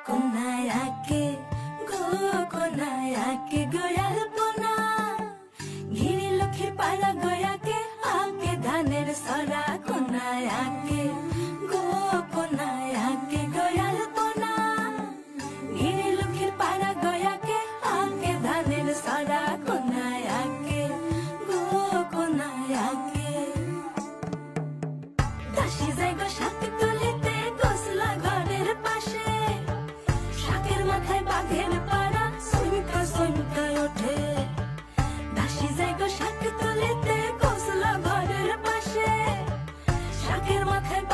কোনায় আঁকে গো, কোনায় আঁকে গোয়াল পোনা, ঘিরি লক্ষ্মীর পাড়া গয়াকে আঁকে ধানের সরা। কোনায় আঁকে গো, কোনায় আঁকে গোয়াল পোনা, ঘিরি লক্ষ্মীর পাড়া গয়াকে আঁকে ধানের সরা। কোনায় আঁকে গো, কোনায় আঁকে। দাসী যায় গো শাক তুলিতে গোসলা ঘরের পাশে, শাকের মাথায় বাঘের পাড়া সইকা সইকা ওঠে। দাসী যায় গো শাক তুলিতে গোসলা ঘরের পাশে, শাকের মাথায়